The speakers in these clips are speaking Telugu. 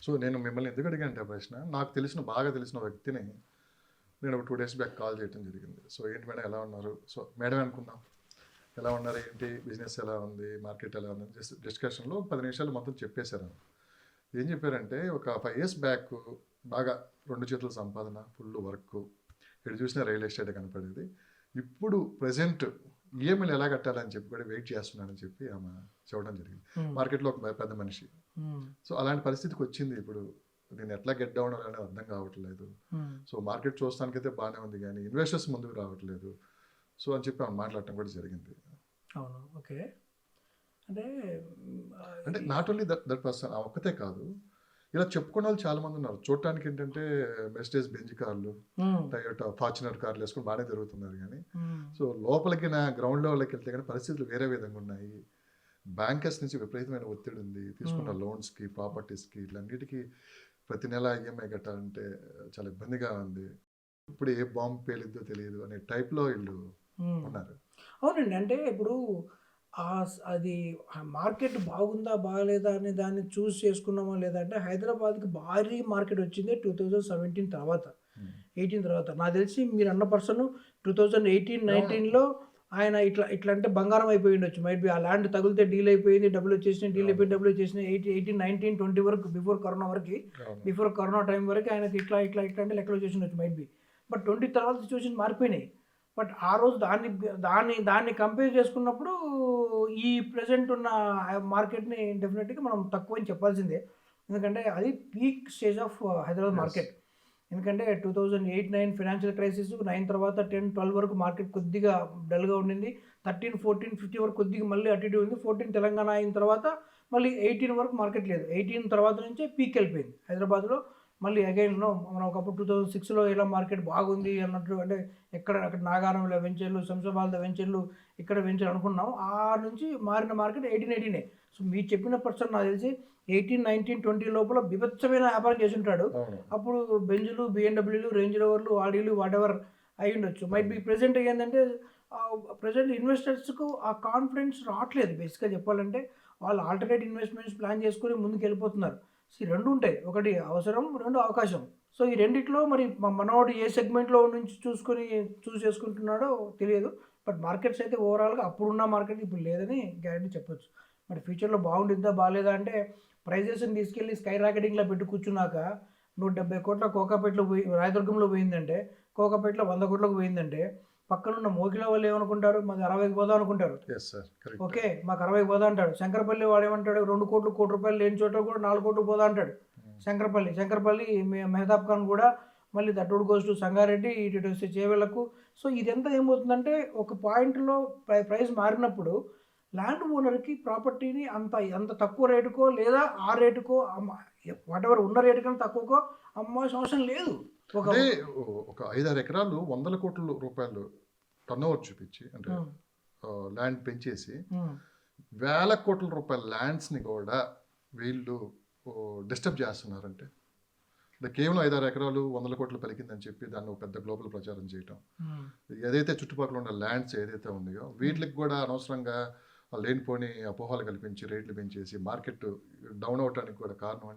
సో నేను మిమ్మల్ని ఎందుకు అడిగానంటే ప్రశ్న, నాకు బాగా తెలిసిన వ్యక్తిని నేను ఒక 2 డేస్ బ్యాక్ కాల్ చేయడం జరిగింది. సో ఏంటి మేడం ఎలా ఉన్నారు? సో మేడమే అనుకుందాం. ఎలా ఉన్నారు ఏంటి? బిజినెస్ ఎలా ఉంది? మార్కెట్ ఎలా ఉంది? డిస్కషన్‌లో 10 నిమిషాలు మొత్తం చెప్పేశారు. ఏం చెప్పారంటే ఒక 5 ఇయర్స్ బ్యాక్ బాగా 2 చేతుల సంపాదన, ఫుల్ వర్క్, ఎటు చూసినా రియల్ ఎస్టేట్ కనపడేది. ఇప్పుడు ప్రెజెంట్ ఈఎంఐలు ఎలా కట్టాలని చెప్పి కూడా వెయిట్ చేస్తున్నానని చెప్పి ఆమె చెప్పడం జరిగింది. మార్కెట్లో ఒక పెద్ద మనిషి. సో అలాంటి పరిస్థితికి వచ్చింది ఇప్పుడు. నేను ఎట్లా గెట్ డౌన్ అనేది అర్థం కావట్లేదు. సో మార్కెట్ చూస్తానికైతే బాగానే ఉంది కానీ ఇన్వెస్టర్స్ ముందుకు రావట్లేదు. సో అని చెప్పి ఆమె మాట్లాడటం కూడా జరిగింది. అవును, ఓకే. అంటే అంటే నాట్ ఓన్లీ దట్ పర్సన్, ఆ ఒక్కతే కాదు, ఇలా చెప్పుకున్న వాళ్ళు చాలా మంది ఉన్నారు. చూడటానికి ఏంటంటే మెర్సిడెస్ బెంజ్ కార్లు, టయోటా ఫార్చునర్ కార్లు వేసుకుని బాగానే తిరుగుతున్నారు కానీ సో లోపలికి నా గ్రౌండ్ లెవెల్కి వెళ్తే కానీ పరిస్థితులు వేరే విధంగా ఉన్నాయి. బ్యాంకర్స్ నుంచి విపరీతమైన ఒత్తిడి ఉంది. తీసుకున్న లోన్స్కి, ప్రాపర్టీస్కి, ఇట్లన్నిటికీ ప్రతి నెల ఈఎంఐ కట్టాలంటే చాలా ఇబ్బందిగా ఉంది. ఇప్పుడు ఏ బాంబు పేలిద్దో తెలియదు అనే టైప్లో వీళ్ళు ఉన్నారు. అవునండి. అంటే ఇప్పుడు అది మార్కెట్ బాగుందా బాగలేదా అనే దాన్ని చూస్ చేసుకున్నామా లేదా అంటే హైదరాబాద్కి భారీ మార్కెట్ వచ్చింది 2017 తర్వాత, 18 తర్వాత. నాకు తెలిసి మీరు అన్న పర్సన్ 2018-19లో ఆయన ఇట్లా అంటే బంగారం అయిపోయి ఉండొచ్చు. మైట్ బి ఆ ల్యాండ్ తగిలితే డీల్ అయిపోయింది, డబ్బులు వచ్చేసినాయి, డీల్ అయిపోయి డబ్బులు వచ్చేసినాయి. 18, 19, 20 వరకు బిఫోర్ కరోనా వరకు, బిఫోర్ కరోనా టైం వరకు ఆయనకి ఇట్లా అంటే లెక్కలు వచ్చేసి ఉండొచ్చు మైట్ బి. బట్ 20 తర్వాత సిచ్యువేషన్ మారిపోయినాయి. బట్ ఆ రోజు దాన్ని కంపేర్ చేసుకున్నప్పుడు ఈ ప్రజెంట్ ఉన్న మార్కెట్ని డెఫినెట్గా మనం తక్కువ అని చెప్పాల్సిందే. ఎందుకంటే అది peak stage of Hyderabad market. ఎందుకంటే 2008-9 ఫైనాన్షియల్ క్రైసిస్, 9 తర్వాత 10-12 వరకు మార్కెట్ కొద్దిగా డల్గా ఉండింది. 13, 14, 15 వరకు కొద్దిగా మళ్ళీ అటు ఇటు ఉంది. 14 తెలంగాణ అయిన తర్వాత మళ్ళీ 18 వరకు మార్కెట్ లేదు. 18 తర్వాత నుంచే పీక్ వెళ్ళిపోయింది హైదరాబాద్లో. మళ్ళీ అగైన్లో మనం ఒకప్పుడు 2006లో ఎలా మార్కెట్ బాగుంది అన్నట్టు, అంటే అక్కడ నాగారంలో వెంచర్లు, శంషాబాద్లో వెంచర్లు, ఇక్కడ వెంచర్ అనుకున్నాం. ఆ నుంచి మారిన మార్కెట్ 18 సో మీరు చెప్పిన పర్సన్ నాకు తెలిసి 18, 19, 20 లోపల బిభత్సమైన వ్యాపారం చేసి ఉంటాడు. అప్పుడు బెంజులు, బిఎండబ్ల్యూలు, రేంజ్ రోవర్లు, ఆడీలు వాటెవర్ అయి ఉండొచ్చు. మైట్ బి ప్రెజెంట్ ఏంటంటే ప్రజెంట్ ఇన్వెస్టర్స్కు ఆ కాన్ఫిడెన్స్ రావట్లేదు. బేసిక్గా చెప్పాలంటే వాళ్ళు ఆల్టర్నేట్ ఇన్వెస్ట్మెంట్స్ ప్లాన్ చేసుకుని ముందుకు వెళ్ళిపోతున్నారు. రెండు ఉంటాయి, ఒకటి అవసరం, రెండు అవకాశం. సో ఈ రెండిట్లో మరి మనోడు ఏ సెగ్మెంట్లో నుంచి చూస్ చేసుకుంటున్నాడో తెలియదు. బట్ మార్కెట్స్ అయితే ఓవరాల్గా అప్పుడున్న మార్కెట్ ఇప్పుడు లేదని గ్యారెంటీ చెప్పొచ్చు. మరి ఫ్యూచర్లో బాగుంటుందా బాగాలేదా అంటే ప్రైజెస్ని తీసుకెళ్ళి స్కై రాకెటింగ్లో పెట్టి కూర్చున్నాక 170 కోట్ల కోకాపేటలో పోయి రాయదుర్గంలో పోయిందంటే, కోకాపేటలో 100 కోట్లకు పోయిందంటే పక్కనున్న మోకిల వాళ్ళు ఏమనుకుంటారు, మాకు 60కి పోదాం అనుకుంటారు. ఓకే, మాకు 60కి పోదా అంటాడు. శంకరపల్లి వాడు ఏమంటాడు, 2 కోట్లు, కోటి రూపాయలు లేని చోట కూడా 4 కోట్లు పోదా అంటాడు. శంకరపల్లి మెహతాబ్ ఖాన్ కూడా మళ్ళీ దట్టోడు గోస్ టు సంగారెడ్డి, ఇటు చేవేళ్లకు. సో ఇదంతా ఏమవుతుందంటే ఒక పాయింట్లో ప్రైస్ మారినప్పుడు ల్యాండ్ ఓనర్కి ప్రాపర్టీని అంత తక్కువ రేటుకో లేదా ఆ రేటుకో వాటెవర్ ఉన్న రేటు కన్నా తక్కువకో అమ్మాల్సిన అవసరం లేదు. ఒక 5-6 ఎకరాలు 100 కోట్ల రూపాయలు టర్న్ ఓవర్ చూపించి, అంటే ల్యాండ్ పెంచేసి 1000 కోట్ల రూపాయల ల్యాండ్స్ని కూడా వీళ్ళు డిస్టర్బ్ చేస్తున్నారంటే, కేవలం 5-6 ఎకరాలు 100 కోట్లు పలికిందని చెప్పి దాన్ని ఒక పెద్ద గ్లోబల్ ప్రచారం చేయటం, ఏదైతే చుట్టుపక్కల ఉన్న ల్యాండ్స్ ఏదైతే ఉన్నాయో వీటికి కూడా అనవసరంగా లేనిపోని అపోహలు కల్పించి రేట్లు పెంచేసి మార్కెట్ డౌన్ అవటానికి కూడా కారణం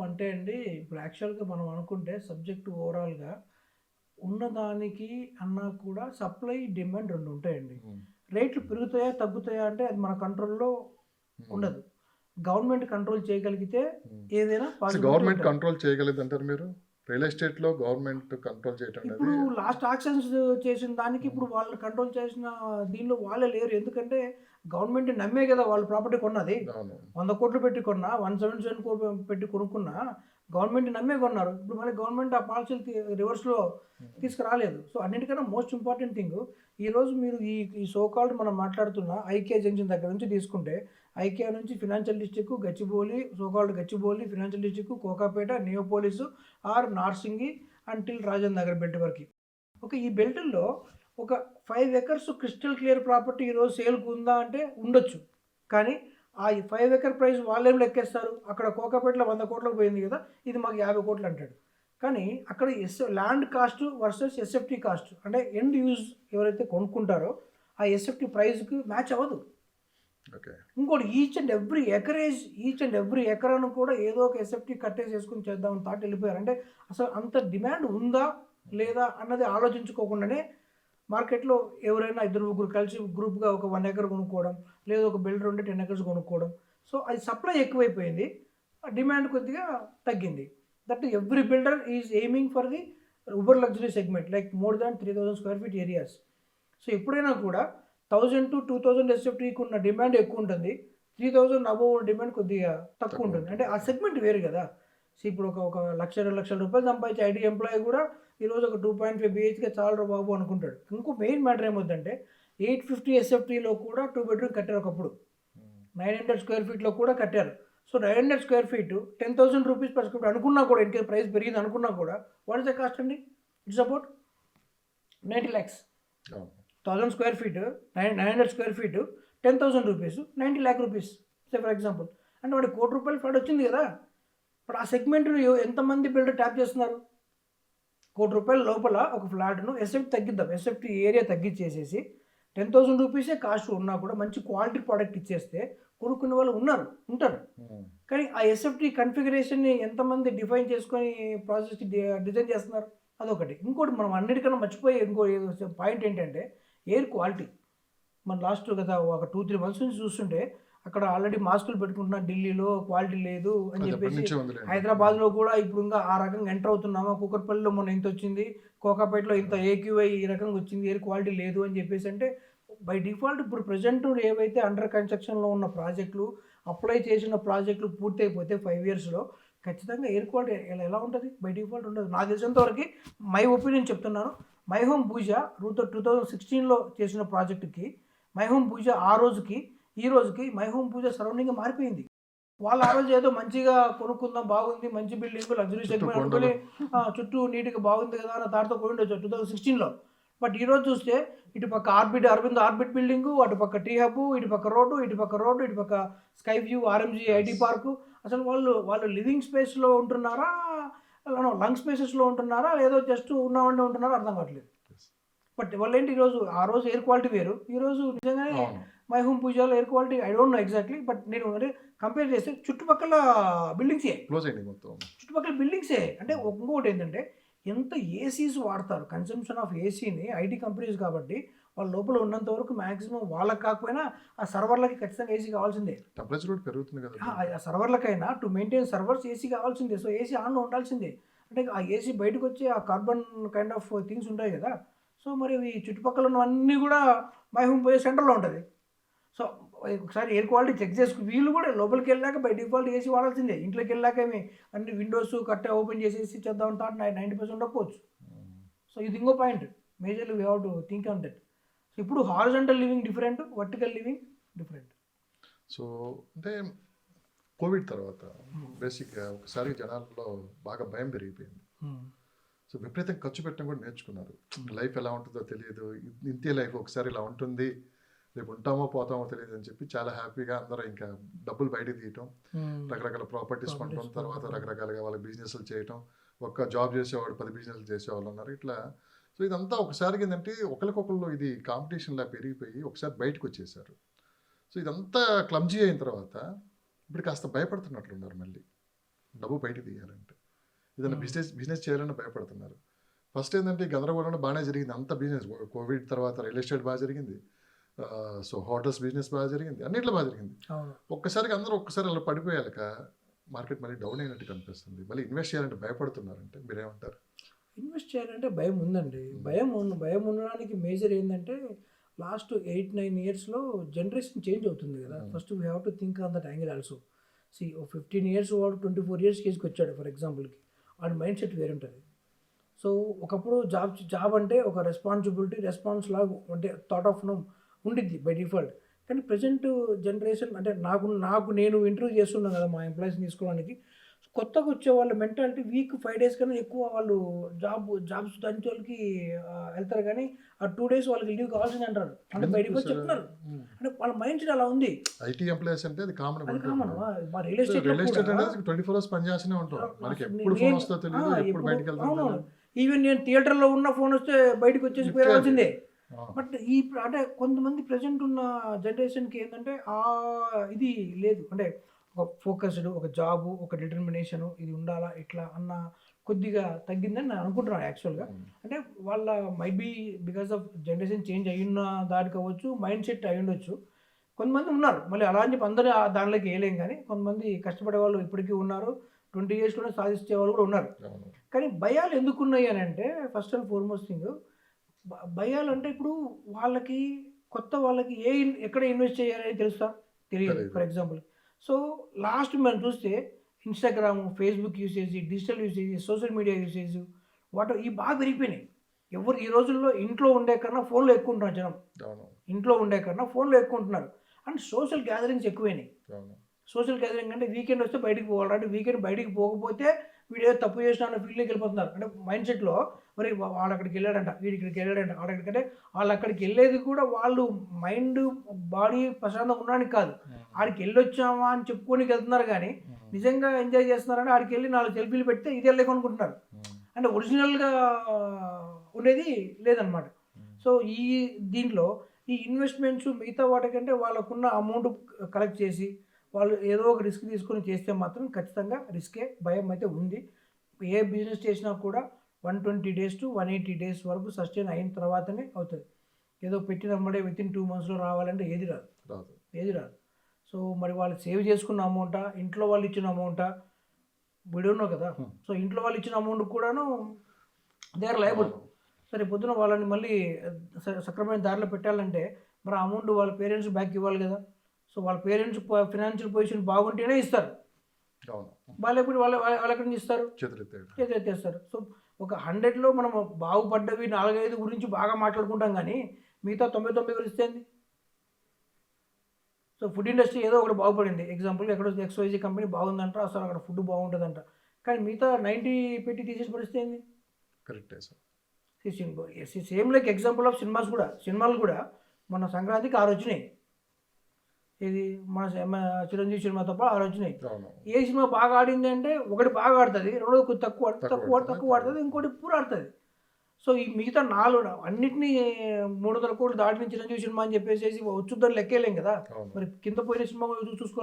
అంటే అండి, ఇప్పుడు యాక్చువల్గా మనం అనుకుంటే సబ్జెక్ట్ ఓవరాల్గా ఉన్నదానికి అన్నా కూడా సప్లై, డిమాండ్ రెండు ఉంటాయండి. రేట్లు పెరుగుతాయా తగ్గుతాయా అంటే అది మన కంట్రోల్లో ఉండదు. గవర్నమెంట్ కంట్రోల్ చేయగలిగితే ఏదైనా గవర్నమెంట్ కంట్రోల్ చేయగలిగింది అంటారు మీరు? రియల్ ఎస్టేట్లో గవర్నమెంట్ కంట్రోల్ చేయటం ఇప్పుడు లాస్ట్ ఆక్షన్స్ చేసిన దానికి ఇప్పుడు వాళ్ళు కంట్రోల్ చేసిన దీనిలో వాళ్ళే లేరు. ఎందుకంటే గవర్నమెంట్ నమ్మే కదా వాళ్ళు ప్రాపర్టీ కొన్నది. 100 కోట్లు పెట్టి కొన్నా, 177 కోట్లు పెట్టి కొనుక్కున్నా గవర్నమెంట్ నమ్మే కొన్నారు. ఇప్పుడు మళ్ళీ గవర్నమెంట్ ఆ పాలసీలు రివర్స్లో తీసుకురాలేదు. సో అన్నిటికన్నా మోస్ట్ ఇంపార్టెంట్ థింగ్, ఈరోజు మీరు ఈ సోకాల్డ్ మనం మాట్లాడుతున్న ఐకే జంక్షన్ దగ్గర నుంచి తీసుకుంటే, ఐకే నుంచి financial district, Gachibowli, so called Gachibowli, financial district, Kokapet, Neopolis or Narsingi until Rajan Nagar belt వరకు. ఓకే, ఈ బెల్ట్లో ఒక 5 ఎకర్స్ క్రిస్టల్ క్లియర్ ప్రాపర్టీ ఈరోజు సేల్కి ఉందా అంటే ఉండొచ్చు. కానీ ఆ 5 ఎకర్ ప్రైస్ వాళ్ళేం లెక్కేస్తారు, అక్కడ కోకాపేటలో 100 కోట్లకు పోయింది కదా, ఇది మాకు 50 కోట్లు అంటాడు. కానీ అక్కడ land cost versus SFT cost, అంటే ఎండ్ యూజ్ ఎవరైతే కొనుక్కుంటారో ఆ ఎస్ఎఫ్టీ ప్రైస్కి మ్యాచ్ అవ్వదు. ఓకే. ఇంకోటి ఈచ్ అండ్ ఎవ్రీ ఎకరాను కూడా ఏదో ఒక ఎస్ఎఫ్టీ కట్టేసేసుకుని చేద్దామని థాట్ వెళ్ళిపోయారు. అంటే అసలు అంత డిమాండ్ ఉందా లేదా అన్నది ఆలోచించుకోకుండానే మార్కెట్‌లో ఎవరైనా ఇద్దరు ముగ్గురు కలిసి గ్రూప్‌గా ఒక 1 ఎకర్ కొనుక్కోవడం, లేదా ఒక బిల్డర్ ఉంటే 10 ఎకర్స్ కొనుక్కోవడం. సో అది సప్లై ఎక్కువైపోయింది. డిమాండ్ కొద్దిగా తగ్గింది. That every builder is aiming for the Uber luxury segment like more than 3000 square feet areas. So ఎప్పుడైనా కూడా 1000-2000 ఎస్ఎఫ్టీకి ఉన్న డిమాండ్ ఎక్కువ ఉంటుంది. 3000 అబోవ్ డిమాండ్ కొద్దిగా తక్కువ ఉంటుంది. అంటే ఆ సెగ్మెంట్ వేరు కదా. సో ఇప్పుడు ఒక 1,00,000-2 లక్షల సంపాదించే ఐటీ ఎంప్లాయీ కూడా ఈరోజు ఒక 2.5 BHK చాలరా బాబు అనుకుంటాడు. ఇంకో మెయిన్ మ్యాటర్ ఏమవుతుందంటే 850 ఎస్ఎఫ్టీలో కూడా 2 బెడ్రూమ్ కట్టారు ఒకప్పుడు. 900 స్క్వేర్ ఫీట్లో కూడా కట్టారు. So 900 square feet 10,000 rupees per square feet అనుకున్నా కూడా ఇన్కేస్ ప్రైస్ పెరిగింది అనుకున్నా కూడా వాట్ ఇస్ ద కాస్ట్ అండి? It's about 90 lakhs. 1000 square feet 900 square feet 10,000 rupees 90 lakh rupees say for example. అంటే వాడికి ₹1,00,00,000 ఫ్లాట్ వచ్చింది కదా. ఇప్పుడు ఆ సెగ్మెంట్ను ఎంతమంది బిల్డర్ ట్యాప్ చేస్తున్నారు? ₹1,00,00,000 లోపల ఒక ఫ్లాట్ను ఎస్ఎఫ్టీ తగ్గిద్దాం, ఎస్ఎఫ్టీ ఏరియా తగ్గించేసేసి 10,000 రూపీసే కాస్ట్ ఉన్నా కూడా మంచి క్వాలిటీ ప్రోడక్ట్ ఇచ్చేస్తే కొనుక్కునే వాళ్ళు ఉంటారు. కానీ ఆ ఎస్ఎఫ్టీ కన్ఫిగరేషన్ని ఎంతమంది డిఫైన్ చేసుకొని ప్రాసెస్ డిజైన్ చేస్తున్నారు? అదొకటి. ఇంకోటి మనం అన్నిటికన్నా మర్చిపోయే ఇంకో పాయింట్ ఏంటంటే ఎయిర్ క్వాలిటీ. మన లాస్ట్ గత ఒక 2-3 months నుంచి చూస్తుంటే అక్కడ ఆల్రెడీ మాస్కులు పెట్టుకుంటున్నా ఢిల్లీలో క్వాలిటీ లేదు అని చెప్పేసి, హైదరాబాద్లో కూడా ఇప్పుడు ఇంకా ఆ రకంగా ఎంటర్ అవుతున్నామా, కూకట్పల్లిలో మొన్న ఇంత వచ్చింది, కోకాపేటలో ఇంత ఏక్యూఐ ఈ రకంగా వచ్చింది, ఎయిర్ క్వాలిటీ లేదు అని చెప్పేసి. అంటే బై డిఫాల్ట్ ఇప్పుడు ప్రజెంట్ ఏవైతే అండర్ కన్స్ట్రక్షన్లో ఉన్న ప్రాజెక్టులు, అప్లై చేసిన ప్రాజెక్టులు పూర్తి అయిపోతే 5 yearsలో ఖచ్చితంగా ఎయిర్ క్వాలిటీ ఎలా ఉంటుంది? బై డిఫాల్ట్ ఉండదు. నాకు తెలిసినంతవరకు మై ఒపీనియన్ చెప్తున్నాను. మై హోమ్ పూజ 2016లో చేసిన ప్రాజెక్టుకి మై హోమ్ పూజ ఆ రోజుకి ఈ రోజుకి మై హోమ్ పూజ సరౌండింగ్ మారిపోయింది. వాళ్ళు ఆ రోజు ఏదో మంచిగా కొనుక్కుందాం, బాగుంది, మంచి బిల్డింగ్, లగ్జరీ సెగ్మెంట్ అనుకుని చుట్టూ నీట్గా బాగుంది కదా అన్న తాడుతో కొనుండొచ్చు 2016లో. బట్ ఈరోజు చూస్తే ఇటు పక్క అరవింద్ ఆర్బిట్ బిల్డింగు, అటు పక్క టీ హబ్, ఇటు పక్క రోడ్డు, ఇటు పక్క sky view, RMG IT park. అసలు వాళ్ళు లివింగ్ స్పేస్లో ఉంటున్నారా, లంగ్ స్పేసెస్లో ఉంటున్నారా, ఏదో జస్ట్ ఉన్నామంటే ఉంటున్నారా అర్థం కావట్లేదు. బట్ వాళ్ళు ఏంటి ఈరోజు ఆ రోజు ఎయిర్ క్వాలిటీ వేరు, ఈరోజు నిజంగానే మై హోమ్ పూజలో air quality I don't know exactly. But నేను అంటే కంపేర్ చేస్తే చుట్టుపక్కల బిల్డింగ్సే. అంటే ఇంకొకటి ఏంటంటే ఎంత ఏసీస్ వాడతారు, కన్సంప్షన్ ఆఫ్ ఏసీని ఐటీ కంపెనీస్ కాబట్టి వాళ్ళ లోపల ఉన్నంత వరకు మ్యాక్సిమం వాళ్ళకి కాకపోయినా ఆ సర్వర్లకి ఖచ్చితంగా ఏసీ కావాల్సిందే. టెంపరేచర్ పెరుగుతుంది కదా, ఆ సర్వర్లకైనా టు మెయింటైన్ సర్వర్స్ ఏసీ కావాల్సిందే. సో ఏసీ ఆన్లో ఉండాల్సిందే. అంటే ఆ ఏసీ బయటకు వచ్చి ఆ కార్బన్ కైండ్ ఆఫ్ థింగ్స్ ఉంటాయి కదా. సో మరి ఈ చుట్టుపక్కల ఉన్నవన్నీ కూడా మై హోమ్ పోయే సెంటర్లో ఉంటుంది. సో ఒకసారి ఎయిర్ క్వాలిటీ చెక్ చేసుకుని వీళ్ళు కూడా లోపలికి వెళ్ళాక బై డిఫాల్ట్ ఏసీ వాడాల్సిందే. ఇంట్లోకి వెళ్ళాక అన్ని విండోస్ కట్టే ఓపెన్ చేసేసి చేద్దాం థాట్ 90% ఉండకపోవచ్చు. సో ఇది ఇంకో point majorly we have to think on that. So ఇప్పుడు horizontal living different, vertical living different. So అంటే కోవిడ్ తర్వాత బేసిక్గా ఒకసారి జనాల్లో బాగా భయం పెరిగిపోయింది. సో విపరీతంగా ఖర్చు పెట్టడం కూడా నేర్చుకున్నారు. లైఫ్ ఎలా ఉంటుందో తెలియదు, ఇంతే లైఫ్ ఒకసారి ఇలా ఉంటుంది, రేపు ఉంటామో పోతామో తెలియదు అని చెప్పి చాలా హ్యాపీగా అందరూ ఇంకా డబ్బులు బయట తీయటం, రకరకాల ప్రాపర్టీస్ కొనడం, తర్వాత రకరకాలుగా వాళ్ళకి బిజినెస్లు చేయటం. ఒక్క జాబ్ చేసేవాడు 10 బిజినెస్లు చేసేవాళ్ళు ఉన్నారు ఇట్లా. సో ఇదంతా ఒకసారి ఏంటంటే ఒకరికొకళ్ళు ఇది కాంపిటీషన్లా పెరిగిపోయి ఒకసారి బయటకు వచ్చేసారు. సో ఇదంతా క్లమ్జీ అయిన తర్వాత ఇప్పుడు కాస్త భయపడుతున్నట్లున్నారు. మళ్ళీ డబ్బు బయట తీయాలంటే ఏదైనా బిజినెస్ చేయాలని భయపడుతున్నారు. ఫస్ట్ ఏంటంటే గందరగోళంలో బాగానే జరిగింది అంత బిజినెస్. కోవిడ్ తర్వాత రియల్ ఎస్టేట్ బాగా జరిగింది, సో హోటల్స్ బిజినెస్ బాగా జరిగింది, అన్నిట్లో బాగా జరిగింది. ఒక్కసారి అలా పడిపోయాక మార్కెట్ మళ్ళీ డౌన్ అయినట్టు కనిపిస్తుంది. మళ్ళీ ఇన్వెస్ట్ చేయాలంటే భయపడుతున్నారంటే మీరేమంటారు? ఇన్వెస్ట్ చేయాలంటే భయం ఉందండి. భయం ఉండడానికి మేజర్ ఏంటంటే లాస్ట్ 8-9 yearsలో జనరేషన్ చేంజ్ అవుతుంది కదా. First we have to think on that angle also. 15 years వాడు 24 years కేసుకి వచ్చాడు ఫర్ ఎగ్జాంపుల్కి, వాడి మైండ్ సెట్ వేరే ఉంటుంది. సో ఒకప్పుడు జాబ్ అంటే ఒక రెస్పాన్స్ లాగా అంటే థాట్ ఆఫ్ ఉండిద్ది బై డిఫాల్ట్. కానీ ప్రజెంట్ జనరేషన్ అంటే నేను ఇంటర్వ్యూ చేస్తున్నాను కదా మా ఎంప్లాయీస్ని తీసుకోవడానికి. కొత్తగా వచ్చే వాళ్ళ మెంటాలిటీ వీక్ 5 days కన్నా ఎక్కువ వాళ్ళు జాబ్స్ దాని వాళ్ళకి వెళ్తారు. కానీ ఆ 2 days వాళ్ళకి లీవ్ కావాల్సింది అంటారు. అంటే బై డిఫాల్ట్ చెప్తున్నారు. అంటే వాళ్ళ మైండ్ సెట్ అలా ఉంది. ఐటీ ఎంప్లాయీస్ అంటే అది కామన్. మా రియల్ ఎస్టేట్ 24 hours పనిచేస్తూనే ఉంటాం. మనకి ఎప్పుడు ఫోన్ వస్తుందో తెలియదు, ఎప్పుడు బయటికి వెళ్తాం. ఈవెన్ నేను థియేటర్లో ఉన్న ఫోన్ వస్తే బయటకు వచ్చేసి పోయాల్సిందే. బట్ అంటే కొంతమంది ప్రజెంట్ ఉన్న జనరేషన్కి ఏంటంటే ఇది లేదు. అంటే ఒక ఫోకస్డ్, ఒక జాబు, ఒక డిటర్మినేషను ఇది ఉండాలా ఇట్లా అన్న కొద్దిగా తగ్గిందని నేను అనుకుంటున్నాను యాక్చువల్గా. అంటే వాళ్ళ might be because of generation change అయ్యున్న దానికి అవ్వచ్చు, మైండ్ సెట్ అయి ఉండొచ్చు. కొంతమంది ఉన్నారు మళ్ళీ అలా అని చెప్పి అందరూ దానిలోకి వేయలేం, కానీ కొంతమంది కష్టపడే వాళ్ళు ఇప్పటికీ ఉన్నారు. 20 ఇయర్స్లోనే సాధించే వాళ్ళు కూడా ఉన్నారు. కానీ భయాలు ఎందుకు ఉన్నాయి అని అంటే ఫస్ట్ అండ్ ఫార్మోస్ట్ థింగ్, భయాలు అంటే ఇప్పుడు వాళ్ళకి కొత్త వాళ్ళకి ఎక్కడ ఇన్వెస్ట్ చేయాలని తెలుసా? తెలియదు. ఫర్ ఎగ్జాంపుల్ సో లాస్ట్ మనం చూస్తే Instagram, Facebook usage, digital usage, social media usage ఇవి బాగా పెరిగిపోయినాయి. ఎవరు ఈ రోజుల్లో ఇంట్లో ఉండే కన్నా ఫోన్లో ఎక్కువ ఉంటున్నారు జనం. ఇంట్లో ఉండే కన్నా ఫోన్లో ఎక్కువ ఉంటున్నారు. అండ్ సోషల్ గ్యాదరింగ్స్ ఎక్కువైనాయి. సోషల్ గ్యాదరింగ్ అంటే వీకెండ్ వస్తే బయటికి పోవాలి, అంటే వీకెండ్ బయటికి పోకపోతే వీడియో తప్పు చేసిన అన్న ఫీల్డ్కి వెళ్ళిపోతున్నారు. అంటే మైండ్ సెట్లో మరి వాడు అక్కడికి వెళ్ళాడంట, వీడి ఇక్కడికి వెళ్ళాడంట, ఆడక్కడికంటే వాళ్ళు అక్కడికి వెళ్ళేది కూడా వాళ్ళు మైండ్ బాడీ ప్రశాంతంగా ఉండడానికి కాదు, ఆడికి వెళ్ళొచ్చామా అని చెప్పుకోనికి వెళ్తున్నారు. కానీ నిజంగా ఎంజాయ్ చేస్తున్నారని ఆడికి వెళ్ళి 4 సెల్ఫీలు పెడితే ఇది వెళ్ళలేక అనుకుంటున్నారు. అంటే ఒరిజినల్గా ఉండేది లేదనమాట. సో దీంట్లో ఈ ఇన్వెస్ట్మెంట్స్ మిగతా వాటికంటే వాళ్ళకున్న అమౌంట్ కలెక్ట్ చేసి వాళ్ళు ఏదో ఒక రిస్క్ తీసుకొని చేస్తే మాత్రం ఖచ్చితంగా రిస్కే, భయం అయితే ఉంది. ఏ బిజినెస్ చేసినా కూడా 120 days to 180 days వరకు సస్టైన్ అయిన తర్వాతనే అవుతుంది. ఏదో పెట్టినమ్మడే వితిన్ 2 monthsలో రావాలంటే ఏది రాదు. సో మరి వాళ్ళు సేవ్ చేసుకున్న అమౌంటా, ఇంట్లో వాళ్ళు ఇచ్చిన అమౌంటా, విడోనో కదా. సో ఇంట్లో వాళ్ళు ఇచ్చిన అమౌంట్ కూడాను దే ఆర్ లయబుల్. సరే పొద్దున వాళ్ళని మళ్ళీ సక్రమైన దారిలో పెట్టాలంటే మరి ఆ అమౌంట్ వాళ్ళ పేరెంట్స్ బ్యాక్ ఇవ్వాలి కదా. సో వాళ్ళ పేరెంట్స్ ఫినాన్షియల్ పొజిషన్ బాగుంటేనే ఇస్తారు, వాళ్ళెప్పుడు వాళ్ళెక్కడి నుంచి ఇస్తారు? చేతులెత్తేస్తారు. సో ఒక 100లో మనం బాగుపడ్డవి 4-5 గురించి బాగా మాట్లాడుకుంటాం, కానీ మిగతా 99 గురించి ఇస్తేంది? సో ఫుడ్ ఇండస్ట్రీ ఏదో ఒకటి బాగుపడింది, ఎగ్జాంపుల్ ఎక్కడో XYZ కంపెనీ బాగుందంట, అసలు అక్కడ ఫుడ్ బాగుంటుందంట, కానీ మిగతా 90 పెట్టి తీసేసి పరిస్థితి ఏంది? కరెక్టే sir. Same like example of సినిమాలు కూడా మన సంక్రాంతికి 6 వచ్చినాయి. ఇది మన చిరంజీవి సినిమా తప్ప 6 వచ్చినాయి. ఏ సినిమా బాగా ఆడింది అంటే ఒకటి బాగా ఆడుతుంది, రెండోది తక్కువ ఆడుతుంది, ఇంకోటి పూర ఆడుతుంది. సో ఈ మిగతా 4 అన్నింటినీ 300 కోట్లు దాటిన చిరంజీవి సినిమా అని చెప్పేసి వచ్చుద్దని లెక్కేయలేం కదా. మరి కింద పోయిన సినిమా చూసుకోవాలి.